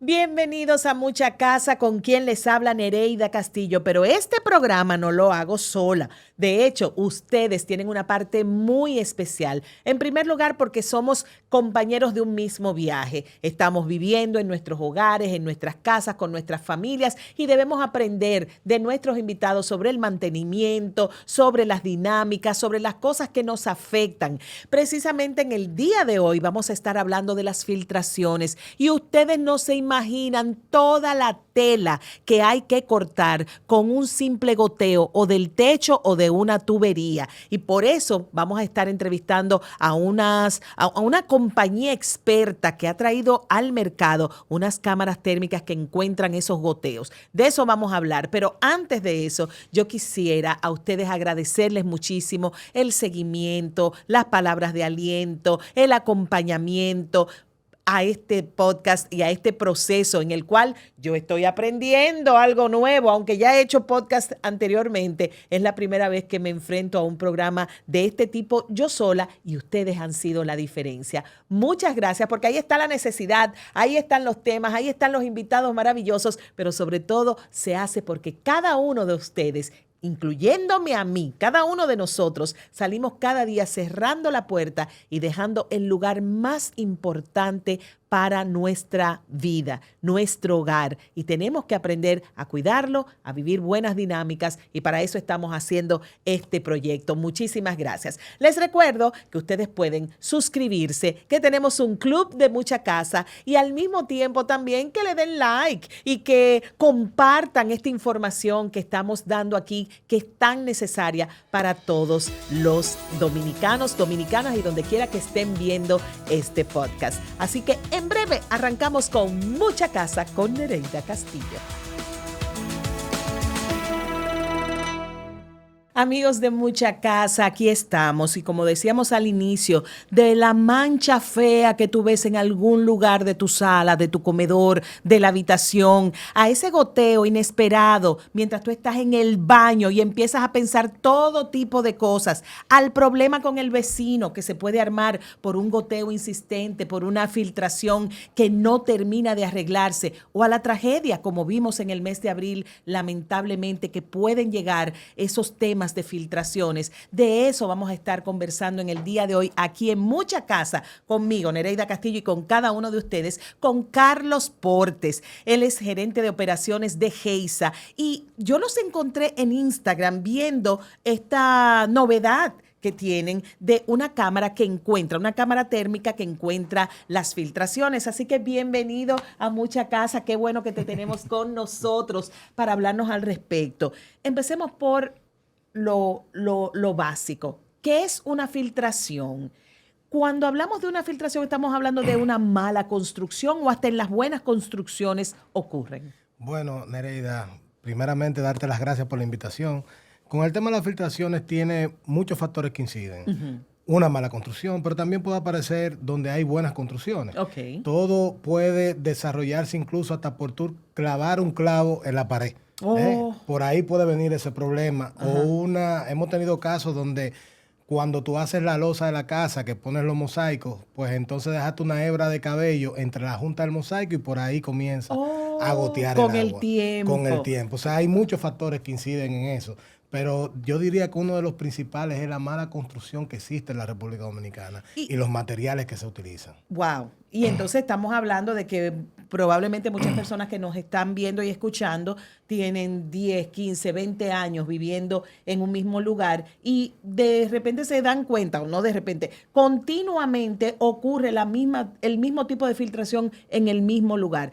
Bienvenidos a Mucha Casa, con quien les habla Nereida Castillo, pero este programa no lo hago sola. De hecho, ustedes tienen una parte muy especial. En primer lugar, porque somos compañeros de un mismo viaje. Estamos viviendo en nuestros hogares, en nuestras casas, con nuestras familias y debemos aprender de nuestros invitados sobre el mantenimiento, sobre las dinámicas, sobre las cosas que nos afectan. Precisamente en el día de hoy vamos a estar hablando de las filtraciones y ustedes no se imaginan toda la tela que hay que cortar con un simple goteo o del techo o de una tubería. Y por eso vamos a estar entrevistando a una compañía experta que ha traído al mercado unas cámaras térmicas que encuentran esos goteos. De eso vamos a hablar, pero antes de eso yo quisiera a ustedes agradecerles muchísimo el seguimiento, las palabras de aliento, el acompañamiento a este podcast y a este proceso en el cual yo estoy aprendiendo algo nuevo, aunque ya he hecho podcast anteriormente. Es la primera vez que me enfrento a un programa de este tipo yo sola y ustedes han sido la diferencia. Muchas gracias, porque ahí está la necesidad, ahí están los temas, ahí están los invitados maravillosos, pero sobre todo se hace porque cada uno de ustedes, incluyéndome a mí, cada uno de nosotros, salimos cada día cerrando la puerta y dejando el lugar más importante para nuestra vida, nuestro hogar. Y tenemos que aprender a cuidarlo, a vivir buenas dinámicas y para eso estamos haciendo este proyecto. Muchísimas gracias. Les recuerdo que ustedes pueden suscribirse, que tenemos un club de Mucha Casa y al mismo tiempo también que le den like y que compartan esta información que estamos dando aquí, que es tan necesaria para todos los dominicanos, dominicanas y donde quiera que estén viendo este podcast. Así que en breve arrancamos con Mucha Casa con Nereida Castillo. Amigos de Mucha Casa, aquí estamos y como decíamos al inicio, de la mancha fea que tú ves en algún lugar de tu sala, de tu comedor, de la habitación, a ese goteo inesperado mientras tú estás en el baño y empiezas a pensar todo tipo de cosas, al problema con el vecino que se puede armar por un goteo insistente, por una filtración que no termina de arreglarse, o a la tragedia como vimos en el mes de abril, lamentablemente, que pueden llegar esos temas de filtraciones. De eso vamos a estar conversando en el día de hoy aquí en Mucha Casa, conmigo, Nereida Castillo, y con cada uno de ustedes, con Carlos Portes. Él es gerente de operaciones de Geisa y yo los encontré en Instagram viendo esta novedad que tienen de una cámara una cámara térmica que encuentra las filtraciones. Así que bienvenido a Mucha Casa. Qué bueno que te tenemos con nosotros para hablarnos al respecto. Empecemos por lo básico. ¿Qué es una filtración? Cuando hablamos de una filtración, ¿estamos hablando de una mala construcción o hasta en las buenas construcciones ocurren? Bueno, Nereida, primeramente darte las gracias por la invitación. Con el tema de las filtraciones tiene muchos factores que inciden. Una mala construcción, pero también puede aparecer donde hay buenas construcciones. Okay. Todo puede desarrollarse incluso hasta por tú clavar un clavo en la pared. Por ahí puede venir ese problema. Hemos tenido casos donde cuando tú haces la losa de la casa, que pones los mosaicos, pues entonces dejaste una hebra de cabello entre la junta del mosaico y por ahí comienza a gotear el agua. Con el tiempo. Con el tiempo. O sea, hay muchos factores que inciden en eso. Pero yo diría que uno de los principales es la mala construcción que existe en la República Dominicana y los materiales que se utilizan. Wow. Y entonces estamos hablando de que probablemente muchas personas que nos están viendo y escuchando tienen 10, 15, 20 años viviendo en un mismo lugar y de repente se dan cuenta, o no de repente, continuamente ocurre el mismo tipo de filtración en el mismo lugar.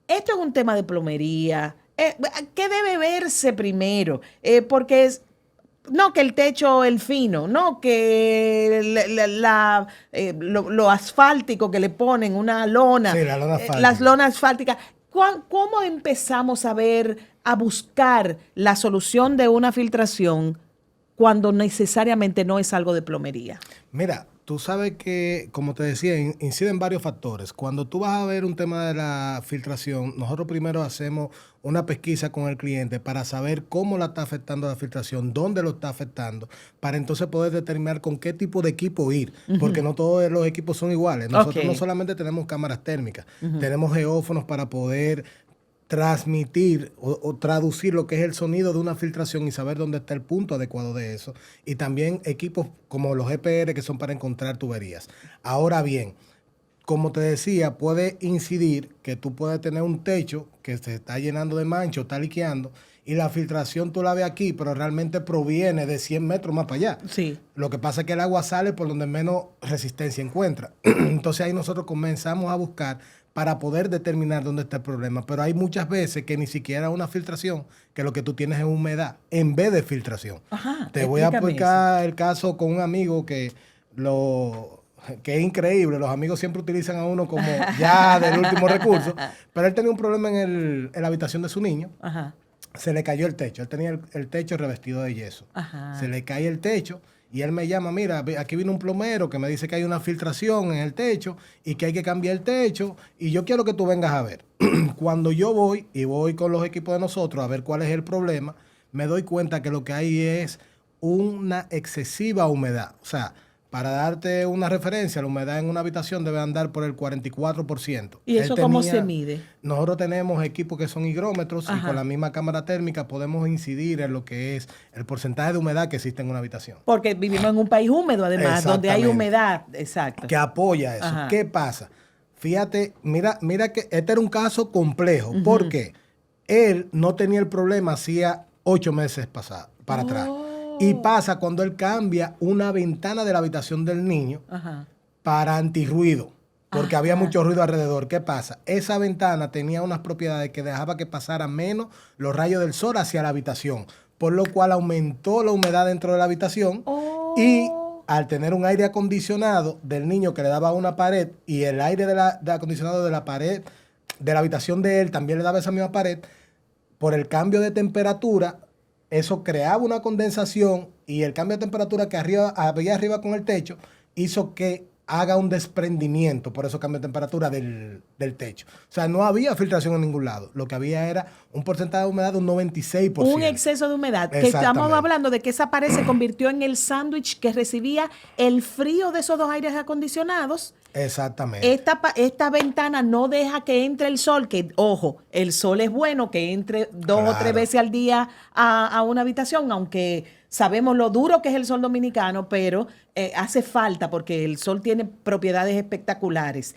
Esto es un tema de plomería. ¿Qué debe verse primero? Porque no que el techo, el fino, no que lo asfáltico que le ponen, una lona, Sí, la lona asfáltica. las lonas asfálticas. ¿Cómo empezamos a buscar la solución de una filtración cuando necesariamente no es algo de plomería? Mira, Tú sabes que, como te decía, inciden varios factores. Cuando tú vas a ver un tema de la filtración, nosotros primero hacemos una pesquisa con el cliente para saber cómo la está afectando la filtración, dónde lo está afectando, para entonces poder determinar con qué tipo de equipo ir, porque no todos los equipos son iguales. Nosotros no solamente tenemos cámaras térmicas, tenemos geófonos para poder transmitir o traducir lo que es el sonido de una filtración y saber dónde está el punto adecuado de eso. Y también equipos como los EPR que son para encontrar tuberías. Ahora bien, como te decía, puede incidir que tú puedes tener un techo que se está llenando de mancha o está liqueando y la filtración tú la ves aquí, pero realmente proviene de 100 metros más para allá. Sí. Lo que pasa es que el agua sale por donde menos resistencia encuentra. Entonces ahí nosotros comenzamos a buscar para poder determinar dónde está el problema. Pero hay muchas veces que ni siquiera una filtración, que lo que tú tienes es humedad, en vez de filtración. Ajá, te voy a explicar el caso con un amigo que es increíble. Los amigos siempre utilizan a uno como ya del último recurso. Pero él tenía un problema en la habitación de su niño. Ajá. Se le cayó el techo. Él tenía el techo revestido de yeso. Ajá. Se le cae el techo. Y él me llama, mira, aquí vino un plomero que me dice que hay una filtración en el techo y que hay que cambiar el techo y yo quiero que tú vengas a ver. Cuando yo voy con los equipos de nosotros a ver cuál es el problema, me doy cuenta que lo que hay es una excesiva humedad. O sea, para darte una referencia, la humedad en una habitación debe andar por el 44%. ¿Y eso cómo se mide? Nosotros tenemos equipos que son higrómetros y con la misma cámara térmica podemos incidir en lo que es el porcentaje de humedad que existe en una habitación. Porque vivimos en un país húmedo, además, donde hay humedad. Exacto. Que apoya eso. Ajá. ¿Qué pasa? Fíjate, mira que este era un caso complejo. Porque él no tenía el problema hacía 8 meses para atrás. Y pasa cuando él cambia una ventana de la habitación del niño para antirruido, porque había mucho ruido alrededor. ¿Qué pasa? Esa ventana tenía unas propiedades que dejaba que pasaran menos los rayos del sol hacia la habitación, por lo cual aumentó la humedad dentro de la habitación y al tener un aire acondicionado del niño que le daba a una pared y el aire de acondicionado de la pared de la habitación de él también le daba a esa misma pared, por el cambio de temperatura, eso creaba una condensación y el cambio de temperatura que había arriba con el techo hizo que haga un desprendimiento por esos cambios de temperatura del techo. O sea, no había filtración en ningún lado. Lo que había era un porcentaje de humedad de un 96%. Un exceso de humedad. Que estamos hablando de que esa pared se convirtió en el sándwich que recibía el frío de esos dos aires acondicionados. Exactamente. Esta ventana no deja que entre el sol, que, ojo, el sol es bueno que entre 2 o 3 veces al día a una habitación, aunque sabemos lo duro que es el sol dominicano, pero hace falta porque el sol tiene propiedades espectaculares.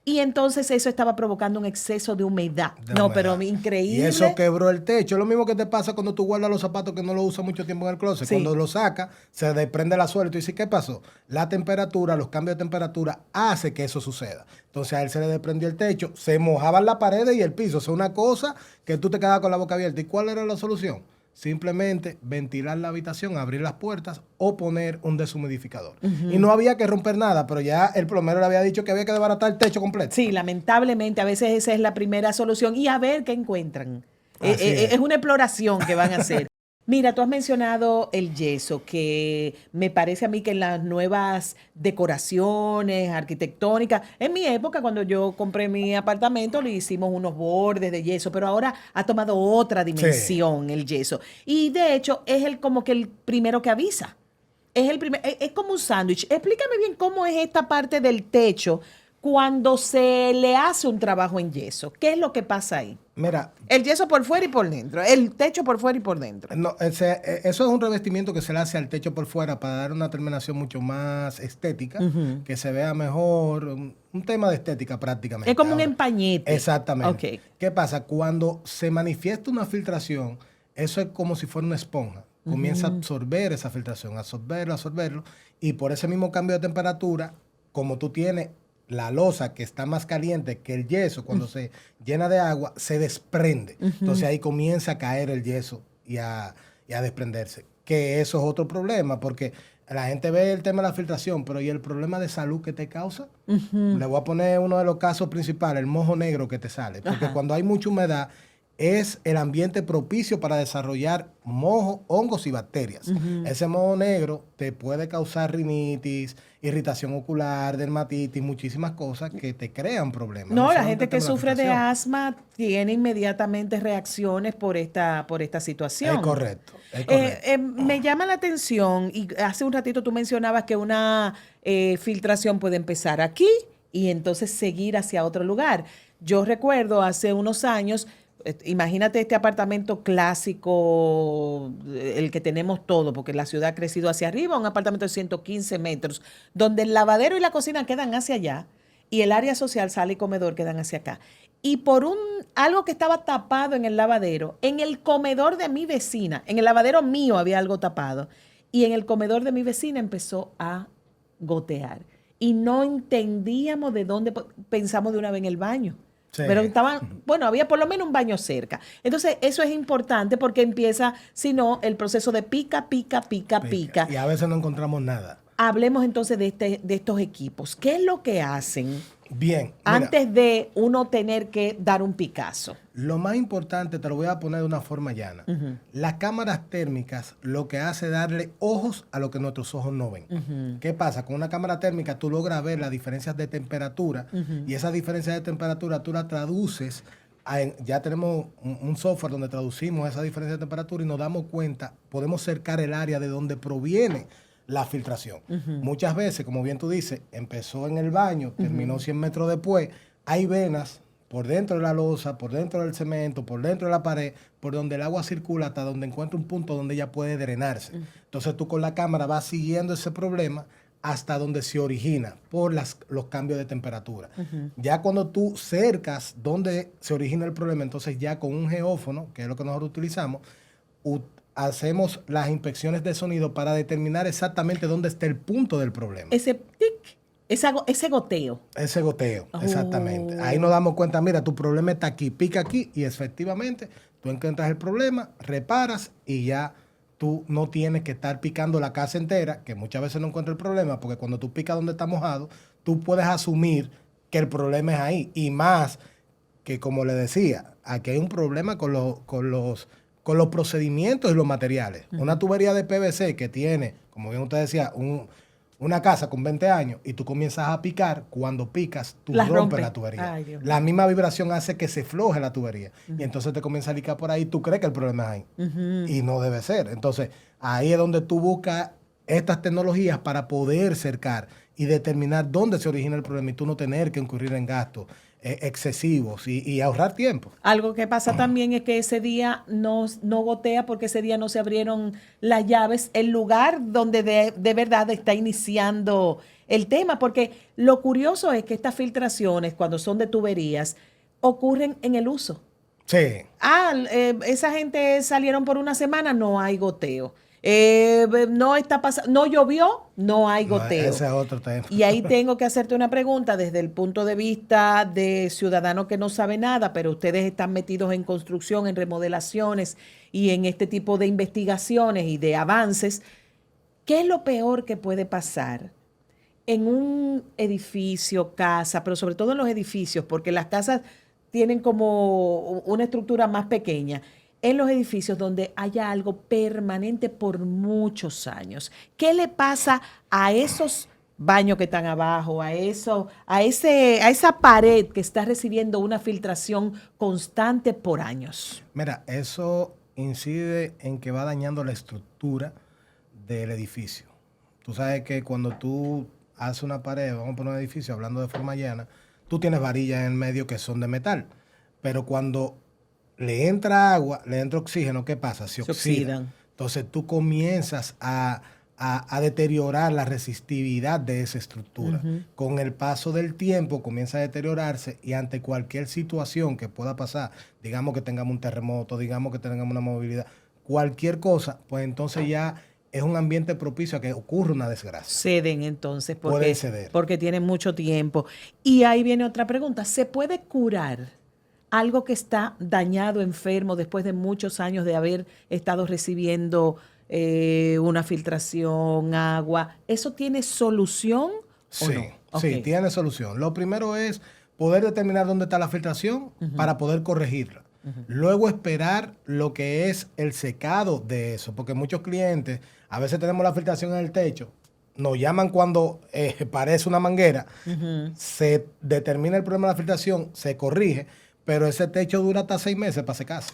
Y entonces eso estaba provocando un exceso de humedad. Pero increíble. Y eso quebró el techo. Es lo mismo que te pasa cuando tú guardas los zapatos que no los usas mucho tiempo en el closet. Sí. Cuando los sacas, se desprende la suela y tú dices, ¿qué pasó? La temperatura, los cambios de temperatura hace que eso suceda. Entonces a él se le desprendió el techo, se mojaban las paredes y el piso. O sea, una cosa que tú te quedabas con la boca abierta. ¿Y cuál era la solución? Simplemente ventilar la habitación, abrir las puertas o poner un deshumidificador. Y no había que romper nada, pero ya el plomero le había dicho que había que desbaratar el techo completo. Sí, lamentablemente a veces esa es la primera solución y a ver qué encuentran. Es una exploración que van a hacer. Mira, tú has mencionado el yeso, que me parece a mí que en las nuevas decoraciones arquitectónicas, en mi época cuando yo compré mi apartamento le hicimos unos bordes de yeso, pero ahora ha tomado otra dimensión el yeso. Y de hecho es como que el primero que avisa. Es como un sándwich. Explícame bien cómo es esta parte del techo cuando se le hace un trabajo en yeso. ¿Qué es lo que pasa ahí? Mira, el yeso por fuera y por dentro, el techo por fuera y por dentro. No, eso es un revestimiento que se le hace al techo por fuera para dar una terminación mucho más estética, que se vea mejor, un tema de estética prácticamente. Es como un empañete. Exactamente. Okay. ¿Qué pasa? Cuando se manifiesta una filtración, eso es como si fuera una esponja. Comienza a absorber esa filtración, absorberlo, y por ese mismo cambio de temperatura, como tú tienes la losa que está más caliente que el yeso, cuando se llena de agua, se desprende. Entonces ahí comienza a caer el yeso y a desprenderse. Que eso es otro problema, porque la gente ve el tema de la filtración, pero ¿y el problema de salud que te causa? Le voy a poner uno de los casos principales, el mojo negro que te sale. Porque cuando hay mucha humedad, es el ambiente propicio para desarrollar moho, hongos y bacterias. Ese moho negro te puede causar rinitis, irritación ocular, dermatitis, muchísimas cosas que te crean problemas. No, la gente que sufre de asma tiene inmediatamente reacciones por esta situación. Es correcto. Me llama la atención, y hace un ratito tú mencionabas que una filtración puede empezar aquí y entonces seguir hacia otro lugar. Yo recuerdo hace unos años, imagínate este apartamento clásico, el que tenemos todo, porque la ciudad ha crecido hacia arriba, un apartamento de 115 metros, donde el lavadero y la cocina quedan hacia allá y el área social, sala y comedor, quedan hacia acá. Y por algo que estaba tapado en el lavadero, en el comedor de mi vecina, en el lavadero mío había algo tapado, y en el comedor de mi vecina empezó a gotear. Y no entendíamos de dónde, pensamos de una vez en el baño. Sí. Pero había por lo menos un baño cerca. Entonces, eso es importante porque empieza, si no, el proceso de pica. Y a veces no encontramos nada. Hablemos entonces de estos equipos. ¿Qué es lo que hacen? Bien. Antes de uno tener que dar un picazo. Lo más importante, te lo voy a poner de una forma llana. Las cámaras térmicas lo que hace es darle ojos a lo que nuestros ojos no ven. ¿Qué pasa? Con una cámara térmica tú logras ver las diferencias de temperatura y esas diferencias de temperatura tú las traduces. Ya tenemos un software donde traducimos esa diferencia de temperatura y nos damos cuenta, podemos cercar el área de donde proviene la filtración. Muchas veces, como bien tú dices, empezó en el baño, terminó 100 metros después, hay venas por dentro de la losa, por dentro del cemento, por dentro de la pared, por donde el agua circula hasta donde encuentra un punto donde ella puede drenarse. Entonces tú con la cámara vas siguiendo ese problema hasta donde se origina por los cambios de temperatura. Ya cuando tú cercas donde se origina el problema, entonces ya con un geófono, que es lo que nosotros utilizamos, hacemos las inspecciones de sonido para determinar exactamente dónde está el punto del problema. Ese tic, ese goteo. Ese goteo, exactamente. Ahí nos damos cuenta, mira, tu problema está aquí, pica aquí y efectivamente tú encuentras el problema, reparas y ya tú no tienes que estar picando la casa entera, que muchas veces no encuentras el problema, porque cuando tú picas donde está mojado, tú puedes asumir que el problema es ahí. Y más que, como le decía, aquí hay un problema con los procedimientos y los materiales. Una tubería de PVC que tiene, como bien usted decía, una casa con 20 años y tú comienzas a picar, cuando picas, tú rompes la tubería. Ay, la misma vibración hace que se floje la tubería. Y entonces te comienza a licar por ahí, tú crees que el problema es ahí. Y no debe ser. Entonces, ahí es donde tú buscas estas tecnologías para poder cercar y determinar dónde se origina el problema y tú no tener que incurrir en gastos excesivos y ahorrar tiempo. Algo que pasa también es que ese día no gotea porque ese día no se abrieron las llaves, el lugar donde de verdad está iniciando el tema, porque lo curioso es que estas filtraciones, cuando son de tuberías, ocurren en el uso. Sí. Esa gente salieron por una semana, no hay goteo. No está pasando, no llovió, no hay goteo. Ese es otro tema. Y ahí tengo que hacerte una pregunta desde el punto de vista de ciudadano que no sabe nada, pero ustedes están metidos en construcción, en remodelaciones y en este tipo de investigaciones y de avances. ¿Qué es lo peor que puede pasar en un edificio, casa, pero sobre todo en los edificios, porque las casas tienen como una estructura más pequeña? En los edificios donde haya algo permanente por muchos años. ¿Qué le pasa a esos baños que están abajo, a esa pared que está recibiendo una filtración constante por años? Mira, eso incide en que va dañando la estructura del edificio. Tú sabes que cuando tú haces una pared, vamos a poner un edificio, hablando de forma llana, tú tienes varillas en el medio que son de metal, pero cuando le entra agua, le entra oxígeno, ¿qué pasa? Se oxidan. Entonces tú comienzas a deteriorar la resistividad de esa estructura. Con el paso del tiempo comienza a deteriorarse y ante cualquier situación que pueda pasar, digamos que tengamos un terremoto, digamos que tengamos una movilidad, cualquier cosa, pues entonces ya es un ambiente propicio a que ocurra una desgracia. Ceden entonces pueden ceder. Porque tienen mucho tiempo. Y ahí viene otra pregunta, ¿se puede curar algo que está dañado, enfermo, después de muchos años de haber estado recibiendo una filtración, agua? ¿Eso tiene solución o no? Sí, tiene solución. Lo primero es poder determinar dónde está la filtración para poder corregirla. Luego esperar lo que es el secado de eso, porque muchos clientes, a veces tenemos la filtración en el techo, nos llaman cuando parece una manguera, se determina el problema de la filtración, se corrige, pero ese techo dura hasta 6 meses para secarse.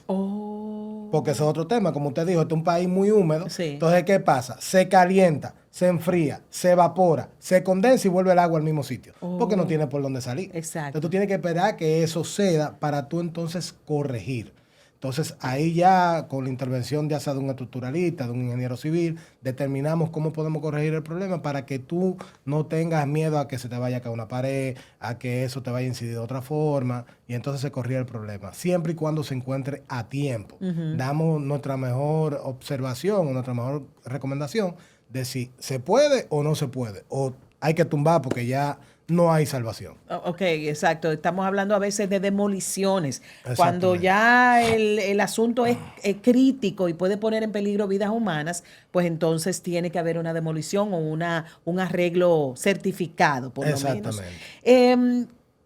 Porque ese es otro tema, como usted dijo, este es un país muy húmedo. Sí. Entonces, ¿qué pasa? Se calienta, se enfría, se evapora, se condensa y vuelve el agua al mismo sitio. Porque no tiene por dónde salir. Exacto. Entonces tú tienes que esperar que eso ceda para tú entonces corregir. Entonces ahí ya con la intervención ya sea de un estructuralista, de un ingeniero civil, determinamos cómo podemos corregir el problema para que tú no tengas miedo a que se te vaya a caer una pared, a que eso te vaya a incidir de otra forma, y entonces se corrige el problema, siempre y cuando se encuentre a tiempo. Damos nuestra mejor observación o nuestra mejor recomendación de si se puede o no se puede, o hay que tumbar porque ya no hay salvación. Ok, exacto. Estamos hablando a veces de demoliciones. Cuando ya el asunto es crítico y puede poner en peligro vidas humanas, pues entonces tiene que haber una demolición o un arreglo certificado, por lo menos.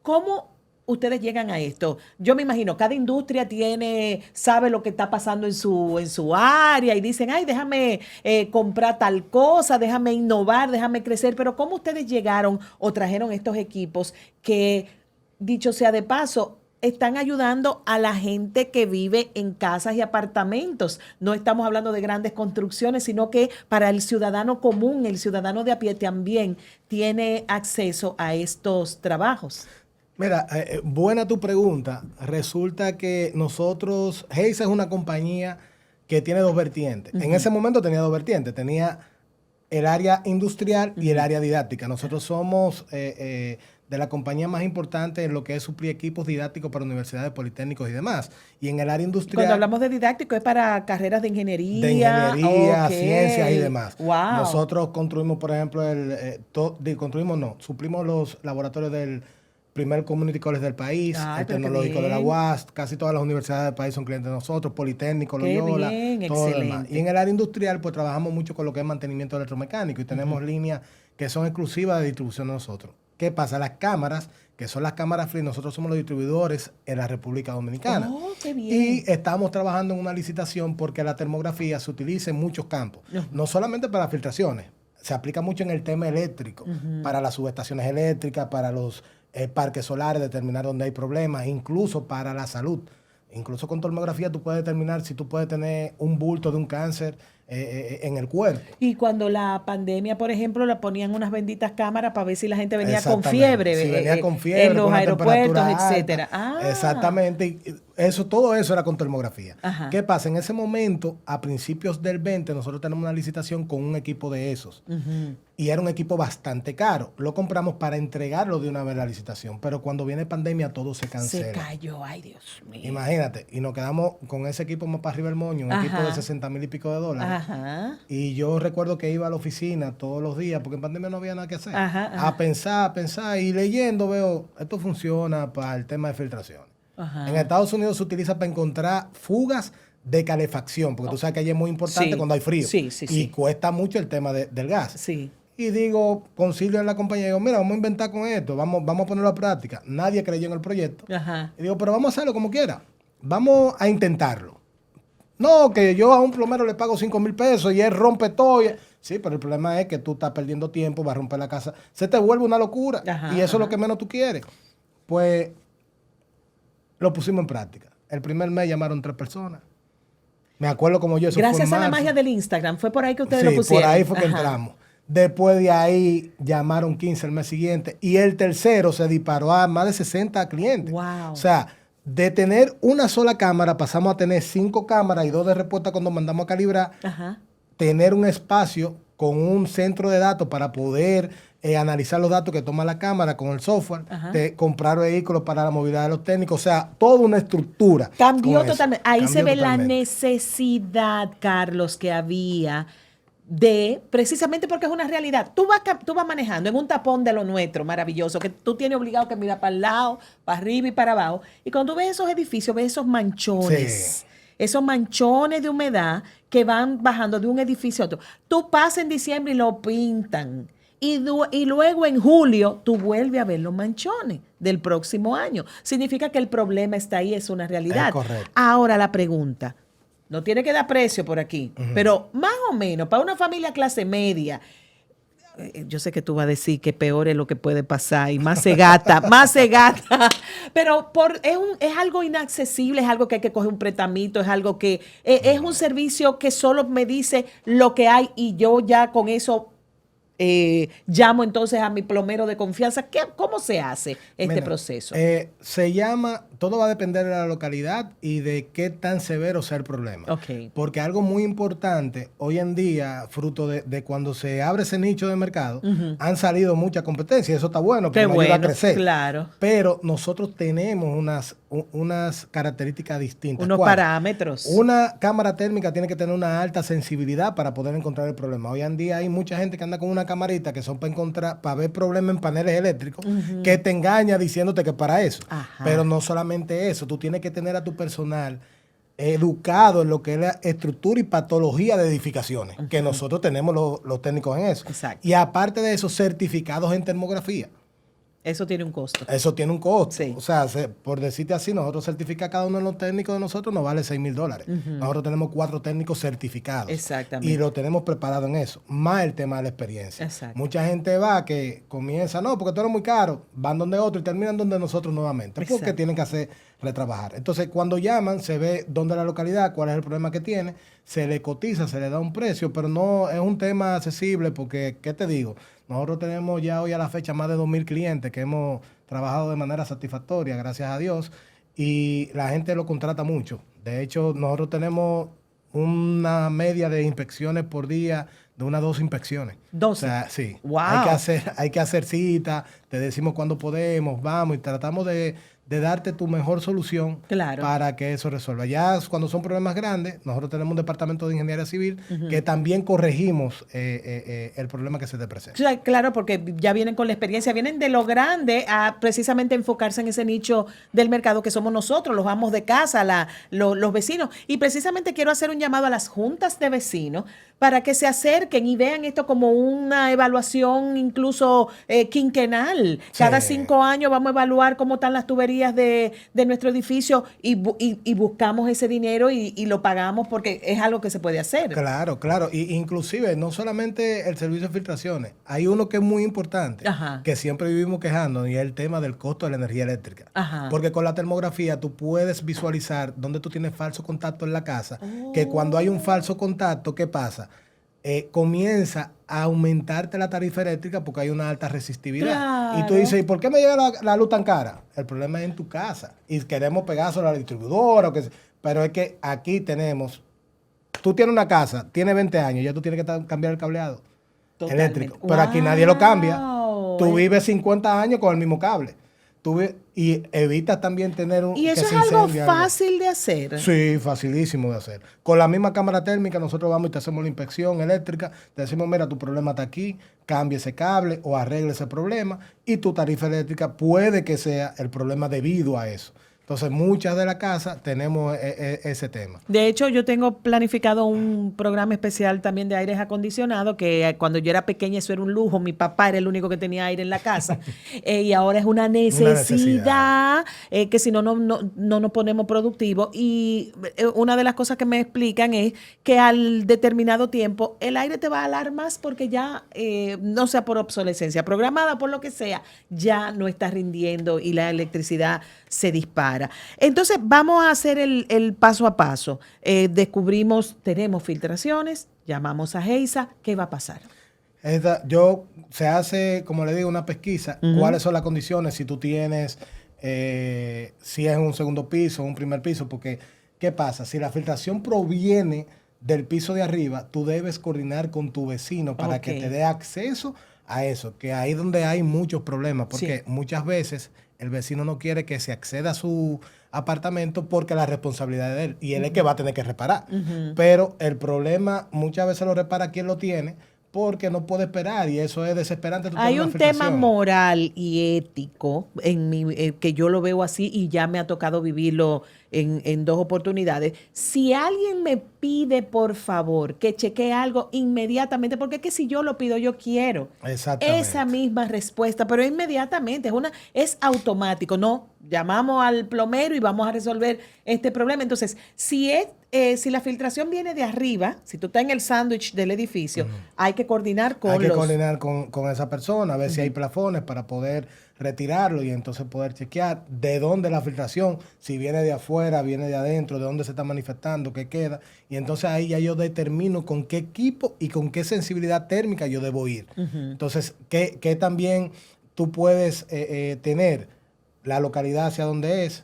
¿Cómo ustedes llegan a esto? Yo me imagino, cada industria sabe lo que está pasando en su área y dicen, ay, déjame comprar tal cosa, déjame innovar, déjame crecer. Pero ¿cómo ustedes llegaron o trajeron estos equipos que, dicho sea de paso, están ayudando a la gente que vive en casas y apartamentos? No estamos hablando de grandes construcciones, sino que para el ciudadano común, el ciudadano de a pie también tiene acceso a estos trabajos. Mira, buena tu pregunta. Resulta que nosotros, Hayes es una compañía que tiene 2 vertientes. En ese momento tenía 2 vertientes. Tenía el área industrial y el área didáctica. Nosotros somos de la compañía más importante en lo que es suplir equipos didácticos para universidades, politécnicos y demás. Y en el área industrial... Cuando hablamos de didáctico es para carreras de ingeniería. De ingeniería, ciencias y demás. Wow. Nosotros construimos, por ejemplo, suplimos los laboratorios del primer community college del país, el tecnológico de la UAS, casi todas las universidades del país son clientes de nosotros, Politécnico, Loyola, todo lo demás. Y en el área industrial, pues trabajamos mucho con lo que es mantenimiento electromecánico y tenemos líneas que son exclusivas de distribución de nosotros. ¿Qué pasa? Las cámaras, que son las cámaras free, nosotros somos los distribuidores en la República Dominicana. ¡Oh, qué bien! Y estamos trabajando en una licitación porque la termografía se utiliza en muchos campos, no solamente para filtraciones, se aplica mucho en el tema eléctrico, para las subestaciones eléctricas, para los parques solares, determinar dónde hay problemas, incluso para la salud. Incluso con tomografía tú puedes determinar si tú puedes tener un bulto de un cáncer en el cuerpo. Y cuando la pandemia, por ejemplo, le ponían unas benditas cámaras para ver si la gente venía con fiebre, si venía con fiebre, en los con aeropuertos, etcétera. Exactamente. Y todo eso era con termografía. ¿Qué pasa? En ese momento, a principios del 20, nosotros tenemos una licitación con un equipo de esos. Y era un equipo bastante caro. Lo compramos para entregarlo de una vez a la licitación. Pero cuando viene pandemia, todo se cancela. Se cayó, ay Dios mío. Imagínate. Y nos quedamos con ese equipo más para arriba del moño, un equipo de 60,000 y pico de dólares. Y yo recuerdo que iba a la oficina todos los días, porque en pandemia no había nada que hacer. A pensar, y leyendo veo, esto funciona para el tema de filtración. En Estados Unidos se utiliza para encontrar fugas de calefacción, porque tú sabes que allí es muy importante cuando hay frío. Y cuesta mucho el tema del gas. Y digo, concilio en la compañía, digo, mira, vamos a inventar con esto, vamos a ponerlo a práctica. Nadie creyó en el proyecto. Y digo, pero vamos a hacerlo como quiera. Vamos a intentarlo. No, que yo a un plomero le pago 5,000 pesos y él rompe todo. Sí, pero el problema es que tú estás perdiendo tiempo, vas a romper la casa. Se te vuelve una locura. Y eso es lo que menos tú quieres. Pues lo pusimos en práctica. El primer mes llamaron 3 personas. Me acuerdo como yo. Eso Gracias fue en a la marzo. magia del Instagram. Fue por ahí que ustedes lo pusieron. Por ahí fue que entramos. Después de ahí llamaron 15 el mes siguiente. Y el tercero se disparó a más de 60 clientes. Wow. O sea, de tener una sola cámara, pasamos a tener 5 cámaras y 2 de respuesta cuando mandamos a calibrar. Tener un espacio con un centro de datos para poder analizar los datos que toma la cámara con el software, de comprar vehículos para la movilidad de los técnicos, o sea, toda una estructura. Cambió totalmente. Ahí se ve la necesidad, Carlos, que había precisamente porque es una realidad. Tú vas manejando en un tapón de lo nuestro, maravilloso, que tú tienes obligado que mirar para el lado, para arriba y para abajo. Y cuando tú ves esos edificios, ves esos manchones. Esos manchones de humedad que van bajando de un edificio a otro. Tú pasas en diciembre y lo pintan. y luego en julio tú vuelves a ver los manchones del próximo año. Significa que el problema está ahí, es una realidad. Es correcto. Ahora la pregunta, no tiene que dar precio por aquí, pero más o menos para una familia clase media, yo sé que tú vas a decir que peor es lo que puede pasar y más se gasta, pero es algo inaccesible, es algo que hay que coger un pretamito, es algo que es un servicio que solo me dice lo que hay y yo ya con eso llamo entonces a mi plomero de confianza. ¿Cómo se hace este proceso? Se llama, todo va a depender de la localidad y de qué tan severo sea el problema. Okay. Porque algo muy importante, hoy en día, fruto de cuando se abre ese nicho de mercado, han salido mucha competencia. Eso está bueno, porque nos ayuda a crecer. Claro. Pero nosotros tenemos unas características distintas. Unos parámetros. Una cámara térmica tiene que tener una alta sensibilidad para poder encontrar el problema. Hoy en día hay mucha gente que anda con una camarita que son para ver problemas en paneles eléctricos, que te engaña diciéndote que para eso. Ajá. Pero no solamente eso, tú tienes que tener a tu personal educado en lo que es la estructura y patología de edificaciones, que nosotros tenemos los técnicos en eso. Exacto. Y aparte de eso, certificados en termografía. Eso tiene un costo. Eso tiene un costo. Sí. O sea, por decirte así, nosotros certificar cada uno de los técnicos de nosotros nos vale $6,000. Nosotros tenemos 4 técnicos certificados. Exactamente. Y lo tenemos preparado en eso. Más el tema de la experiencia. Exacto. Mucha gente va que comienza, no, porque tú eres muy caro, van donde otro y terminan donde nosotros nuevamente. Exacto. Porque tienen que retrabajar. Entonces, cuando llaman, se ve dónde es la localidad, cuál es el problema que tiene, se le cotiza, se le da un precio, pero no es un tema accesible porque, ¿qué te digo? Nosotros tenemos ya hoy a la fecha más de 2,000 clientes que hemos trabajado de manera satisfactoria, gracias a Dios, y la gente lo contrata mucho. De hecho, nosotros tenemos una media de inspecciones por día de unas 2 inspecciones. 12. O sea, sí. Wow. Hay que hacer cita, te decimos cuándo podemos, vamos y tratamos de darte tu mejor solución para que eso resuelva. Ya cuando son problemas grandes, nosotros tenemos un departamento de ingeniería civil que también corregimos el problema que se te presenta. Claro, porque ya vienen con la experiencia, vienen de lo grande a precisamente enfocarse en ese nicho del mercado que somos nosotros, los amos de casa, los vecinos. Y precisamente quiero hacer un llamado a las juntas de vecinos para que se acerquen y vean esto como una evaluación incluso quinquenal. Cada 5 años vamos a evaluar cómo están las tuberías de nuestro edificio y buscamos ese dinero y lo pagamos porque es algo que se puede hacer. Claro, claro. Y inclusive no solamente el servicio de filtraciones, hay uno que es muy importante, que siempre vivimos quejando, y es el tema del costo de la energía eléctrica. Porque con la termografía tú puedes visualizar dónde tú tienes falso contacto en la casa, que cuando hay un falso contacto, ¿qué pasa? Comienza a aumentarte la tarifa eléctrica porque hay una alta resistividad. Claro. Y tú dices, ¿y por qué me llega la luz tan cara? El problema es en tu casa. Y queremos pegárselo a la distribuidora. Pero es que aquí tú tienes una casa, tienes 20 años, ya tú tienes que cambiar el cableado eléctrico. Pero aquí nadie lo cambia. Tú vives 50 años con el mismo cable. Y evitas también tener ¿Y eso es algo fácil de hacer? Sí, facilísimo de hacer. Con la misma cámara térmica nosotros vamos y te hacemos la inspección eléctrica, te decimos, mira, tu problema está aquí, cambia ese cable o arregle ese problema y tu tarifa eléctrica puede que sea el problema debido a eso. Entonces, muchas de las casas tenemos ese tema. De hecho, yo tengo planificado un programa especial también de aires acondicionados, que cuando yo era pequeña eso era un lujo. Mi papá era el único que tenía aire en la casa. Y ahora es una necesidad. Que si no nos ponemos productivos. Y una de las cosas que me explican es que al determinado tiempo el aire te va a alar más porque ya, no sea por obsolescencia programada, por lo que sea, ya no está rindiendo y la electricidad se dispara. Entonces, vamos a hacer el paso a paso. Tenemos filtraciones, llamamos a Geisa, ¿qué va a pasar? Se hace, como le digo, una pesquisa. ¿Cuáles son las condiciones? Si tú tienes, si es un segundo piso o un primer piso, porque, ¿qué pasa? Si la filtración proviene del piso de arriba, tú debes coordinar con tu vecino para que te dé acceso a eso, que ahí es donde hay muchos problemas, porque muchas veces el vecino no quiere que se acceda a su apartamento porque la responsabilidad es de él y él es que va a tener que reparar. Pero el problema muchas veces lo repara quien lo tiene, porque no puede esperar y eso es desesperante. Hay un tema moral y ético que yo lo veo así y ya me ha tocado vivirlo en 2 oportunidades. Si alguien me pide, por favor, que chequee algo inmediatamente, porque es que si yo lo pido, yo quiero esa misma respuesta, pero inmediatamente, es automático, no, llamamos al plomero y vamos a resolver este problema. Entonces, si la filtración viene de arriba, si tú estás en el sándwich del edificio, hay que coordinar con esa persona, a ver si hay plafones para poder retirarlo y entonces poder chequear de dónde la filtración, si viene de afuera, viene de adentro, de dónde se está manifestando, qué queda. Y entonces ahí ya yo determino con qué equipo y con qué sensibilidad térmica yo debo ir. Entonces, ¿qué también tú puedes tener? La localidad hacia dónde es,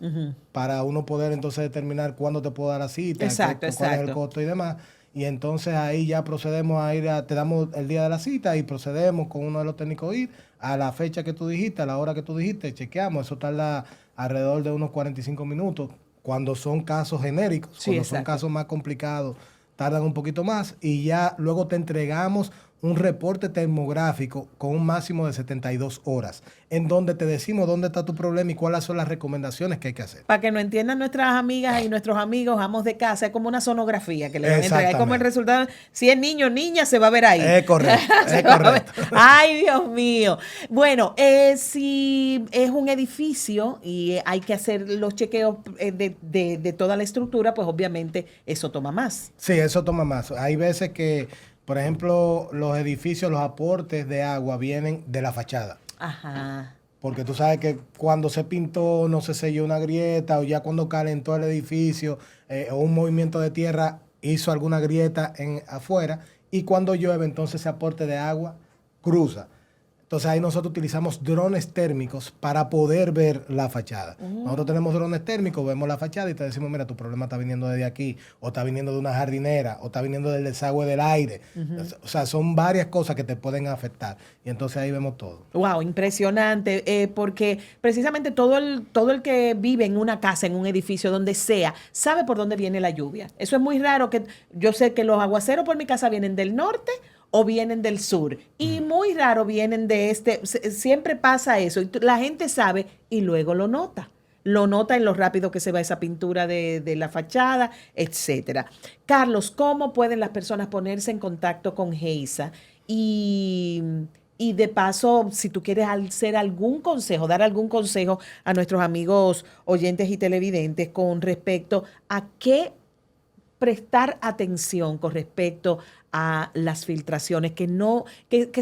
para uno poder entonces determinar cuándo te puedo dar la cita, cuál es el costo y demás. Y entonces ahí ya procedemos a ir, te damos el día de la cita y procedemos con uno de los técnicos a ir a la fecha que tú dijiste, a la hora que tú dijiste, chequeamos. Eso tarda alrededor de unos 45 minutos. Cuando son casos genéricos, cuando son casos más complicados, tardan un poquito más y ya luego te entregamos un reporte termográfico con un máximo de 72 horas, en donde te decimos dónde está tu problema y cuáles son las recomendaciones que hay que hacer. Para que no entiendan nuestras amigas y nuestros amigos, amos de casa, es como una sonografía que le van a entregar. Es como el resultado, si es niño o niña, se va a ver ahí. Es correcto, es correcto. Ay, Dios mío. Bueno, si es un edificio y hay que hacer los chequeos de toda la estructura, pues obviamente eso toma más. Sí, eso toma más. Hay veces que, por ejemplo, los edificios, los aportes de agua vienen de la fachada. Ajá. Porque tú sabes que cuando se pintó, no se selló una grieta, o ya cuando calentó el edificio, o un movimiento de tierra hizo alguna grieta afuera, y cuando llueve, entonces ese aporte de agua cruza. Entonces ahí nosotros utilizamos drones térmicos para poder ver la fachada. Nosotros tenemos drones térmicos, vemos la fachada y te decimos, mira, tu problema está viniendo desde aquí, o está viniendo de una jardinera, o está viniendo del desagüe del aire. O sea, son varias cosas que te pueden afectar. Y entonces ahí vemos todo. Wow, impresionante, porque precisamente todo el que vive en una casa, en un edificio, donde sea, sabe por dónde viene la lluvia. Eso es muy raro, que yo sé que los aguaceros por mi casa vienen del norte o vienen del sur. Y muy raro vienen de siempre pasa eso. Y la gente sabe y luego lo nota. Lo nota en lo rápido que se va esa pintura de la fachada, etcétera. Carlos, ¿cómo pueden las personas ponerse en contacto con Geisa? Y de paso, si tú quieres hacer algún consejo, dar algún consejo a nuestros amigos oyentes y televidentes con respecto a qué prestar atención con respecto a las filtraciones, que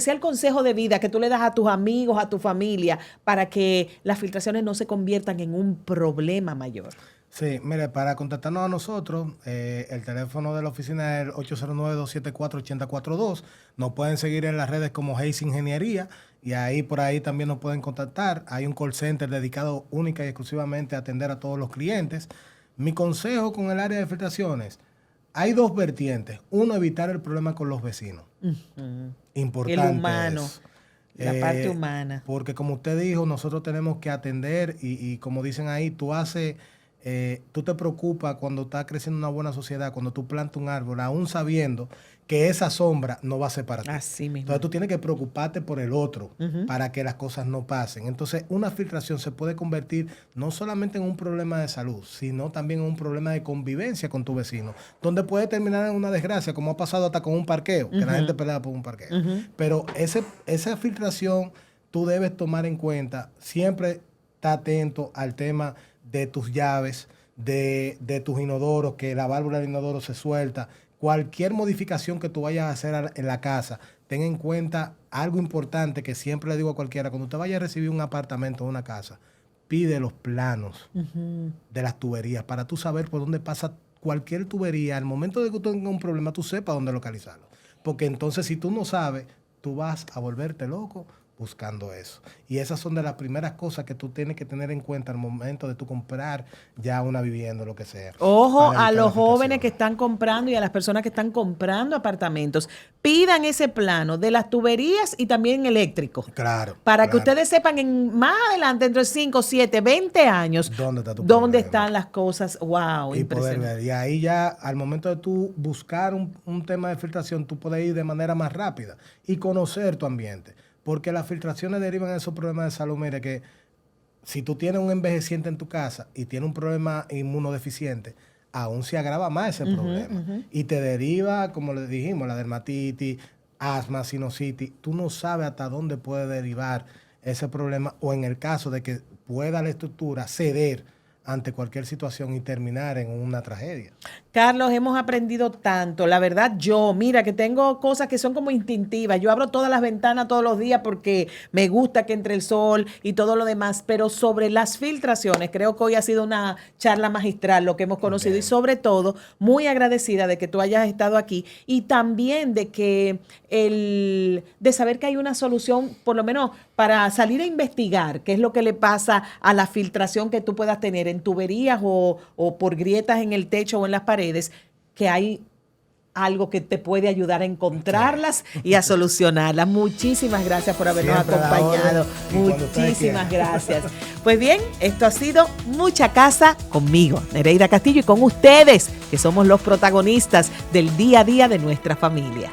sea el consejo de vida que tú le das a tus amigos, a tu familia, para que las filtraciones no se conviertan en un problema mayor. Sí, mire, para contactarnos a nosotros, el teléfono de la oficina es el 809-274-8042. Nos pueden seguir en las redes como Geisa Ingeniería y por ahí también nos pueden contactar. Hay un call center dedicado única y exclusivamente a atender a todos los clientes. Mi consejo con el área de filtraciones: hay 2 vertientes. Uno, evitar el problema con los vecinos. Importante. El humano, la parte humana. Porque como usted dijo, nosotros tenemos que atender y como dicen ahí, tú te preocupas cuando está creciendo una buena sociedad, cuando tú plantas un árbol, aún sabiendo que esa sombra no va a ser para ti. Así mismo. Entonces tú tienes que preocuparte por el otro para que las cosas no pasen. Entonces una filtración se puede convertir no solamente en un problema de salud, sino también en un problema de convivencia con tu vecino, donde puede terminar en una desgracia, como ha pasado hasta con un parqueo, que la gente pelea por un parqueo. Pero esa filtración tú debes tomar en cuenta, siempre está atento al tema de tus llaves, de tus inodoros, que la válvula del inodoro se suelta. Cualquier modificación que tú vayas a hacer en la casa, ten en cuenta algo importante que siempre le digo a cualquiera: cuando usted vaya a recibir un apartamento o una casa, pide los planos de las tuberías para tú saber por dónde pasa cualquier tubería. Al momento de que tú tengas un problema, tú sepas dónde localizarlo. Porque entonces, si tú no sabes, tú vas a volverte loco buscando eso. Y esas son de las primeras cosas que tú tienes que tener en cuenta al momento de tú comprar ya una vivienda o lo que sea. Ojo a los jóvenes que están comprando y a las personas que están comprando apartamentos. Pidan ese plano de las tuberías y también eléctrico. Claro. Para que ustedes sepan más adelante, dentro de 5, 7, 20 años, dónde están las cosas. Wow, y impresionante. Poder ver. Y ahí ya, al momento de tú buscar un tema de filtración, tú puedes ir de manera más rápida y conocer tu ambiente. Porque las filtraciones derivan de esos problemas de salud. Mire que si tú tienes un envejeciente en tu casa y tienes un problema inmunodeficiente, aún se agrava más ese problema. Y te deriva, como le dijimos, la dermatitis, asma, sinusitis. Tú no sabes hasta dónde puede derivar ese problema, o en el caso de que pueda la estructura ceder ante cualquier situación y terminar en una tragedia. Carlos, hemos aprendido tanto. La verdad, mira que tengo cosas que son como instintivas. Yo abro todas las ventanas todos los días porque me gusta que entre el sol y todo lo demás, pero sobre las filtraciones, creo que hoy ha sido una charla magistral lo que hemos conocido. Bien. Y sobre todo, muy agradecida de que tú hayas estado aquí y también de que de saber que hay una solución, por lo menos para salir a investigar qué es lo que le pasa a la filtración que tú puedas tener en tuberías o por grietas en el techo o en las paredes, que hay algo que te puede ayudar a encontrarlas y a solucionarlas. Muchísimas gracias por habernos acompañado. Muchísimas gracias. Pues bien, esto ha sido Mucha Casa conmigo, Nereida Castillo, y con ustedes, que somos los protagonistas del día a día de nuestra familia.